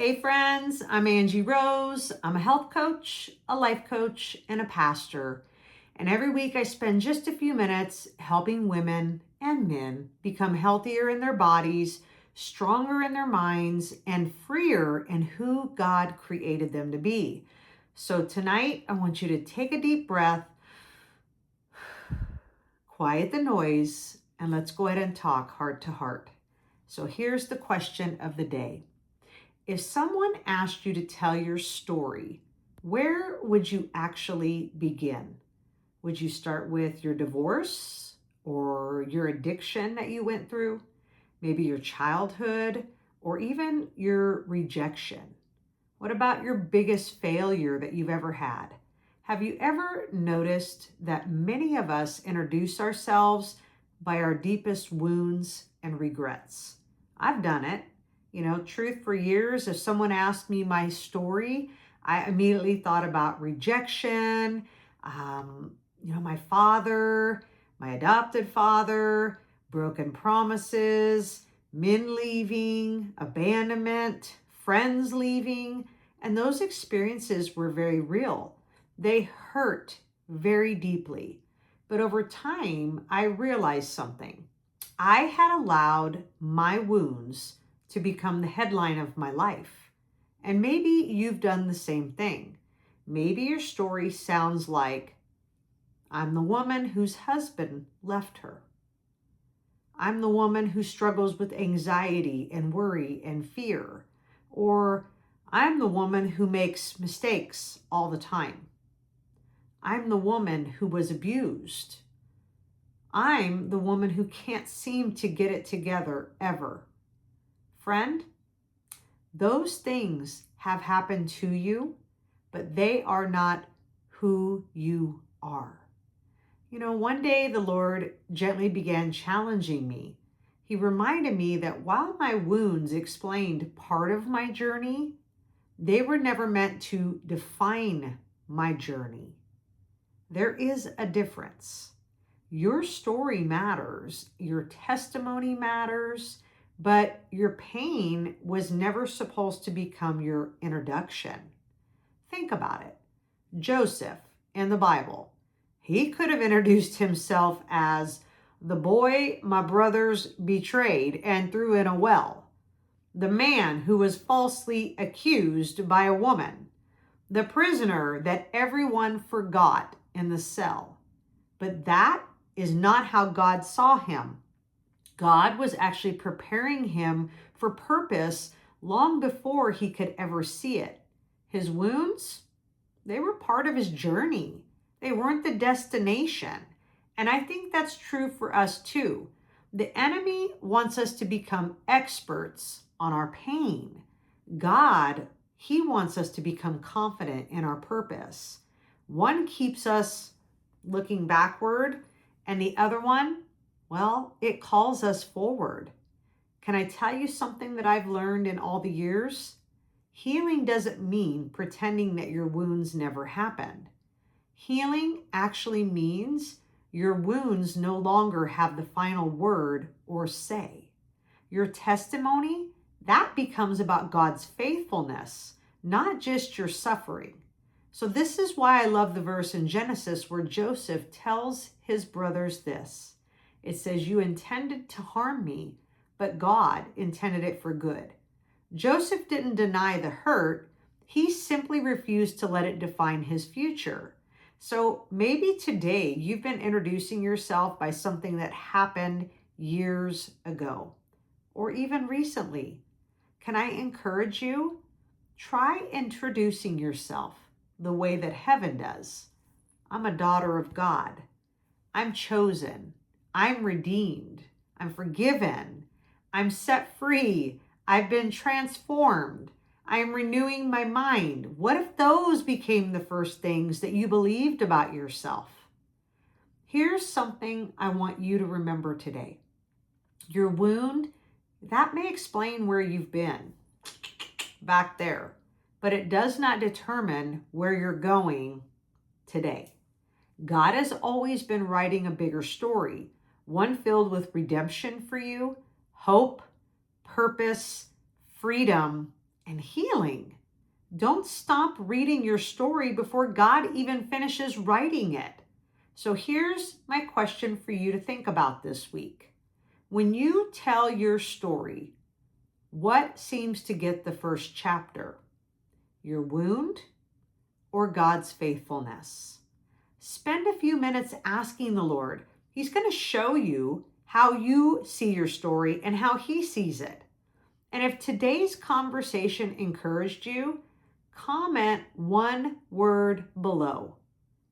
Hey friends, I'm Angie Rose. I'm a health coach, a life coach, and a pastor. And every week I spend just a few minutes helping women and men become healthier in their bodies, stronger in their minds, and freer in who God created them to be. So tonight I want you to take a deep breath, quiet the noise, and let's go ahead and talk heart to heart. So here's the question of the day. If someone asked you to tell your story, where would you actually begin? Would you start with your divorce or your addiction that you went through? Maybe your childhood or even your rejection? What about your biggest failure that you've ever had? Have you ever noticed that many of us introduce ourselves by our deepest wounds and regrets? I've done it. Truth, for years, if someone asked me my story, I immediately thought about rejection, my father, my adopted father, broken promises, men leaving, abandonment, friends leaving, and those experiences were very real. They hurt very deeply. But over time, I realized something. I had allowed my wounds to become the headline of my life. And maybe you've done the same thing. Maybe your story sounds like, I'm the woman whose husband left her. I'm the woman who struggles with anxiety and worry and fear. Or I'm the woman who makes mistakes all the time. I'm the woman who was abused. I'm the woman who can't seem to get it together ever. Friend, those things have happened to you, but they are not who you are. One day the Lord gently began challenging me. He reminded me that while my wounds explained part of my journey, they were never meant to define my journey. There is a difference. Your story matters, your testimony matters, but your pain was never supposed to become your introduction. Think about it. Joseph in the Bible, he could have introduced himself as the boy my brothers betrayed and threw in a well, the man who was falsely accused by a woman, the prisoner that everyone forgot in the cell. But that is not how God saw him. God was actually preparing him for purpose long before he could ever see it. His wounds, they were part of his journey. They weren't the destination. And I think that's true for us too. The enemy wants us to become experts on our pain. God, he wants us to become confident in our purpose. One keeps us looking backward, and the other one, well, it calls us forward. Can I tell you something that I've learned in all the years? Healing doesn't mean pretending that your wounds never happened. Healing actually means your wounds no longer have the final word or say. Your testimony, that becomes about God's faithfulness, not just your suffering. So this is why I love the verse in Genesis where Joseph tells his brothers this. It says, you intended to harm me, but God intended it for good. Joseph didn't deny the hurt. He simply refused to let it define his future. So maybe today you've been introducing yourself by something that happened years ago or even recently. Can I encourage you? Try introducing yourself the way that heaven does. I'm a daughter of God. I'm chosen. I'm redeemed. I'm forgiven. I'm set free. I've been transformed. I'm renewing my mind. What if those became the first things that you believed about yourself? Here's something I want you to remember today. Your wound, that may explain where you've been, back there, but it does not determine where you're going today. God has always been writing a bigger story, one filled with redemption for you, hope, purpose, freedom, and healing. Don't stop reading your story before God even finishes writing it. So here's my question for you to think about this week. When you tell your story, what seems to get the first chapter? Your wound or God's faithfulness? Spend a few minutes asking the Lord. He's going to show you how you see your story and how He sees it. And if today's conversation encouraged you, comment one word below: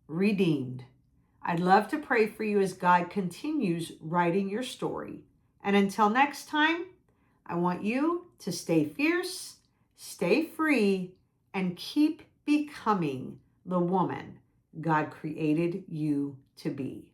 redeemed. I'd love to pray for you as God continues writing your story. And until next time, I want you to stay fierce, stay free, and keep becoming the woman God created you to be.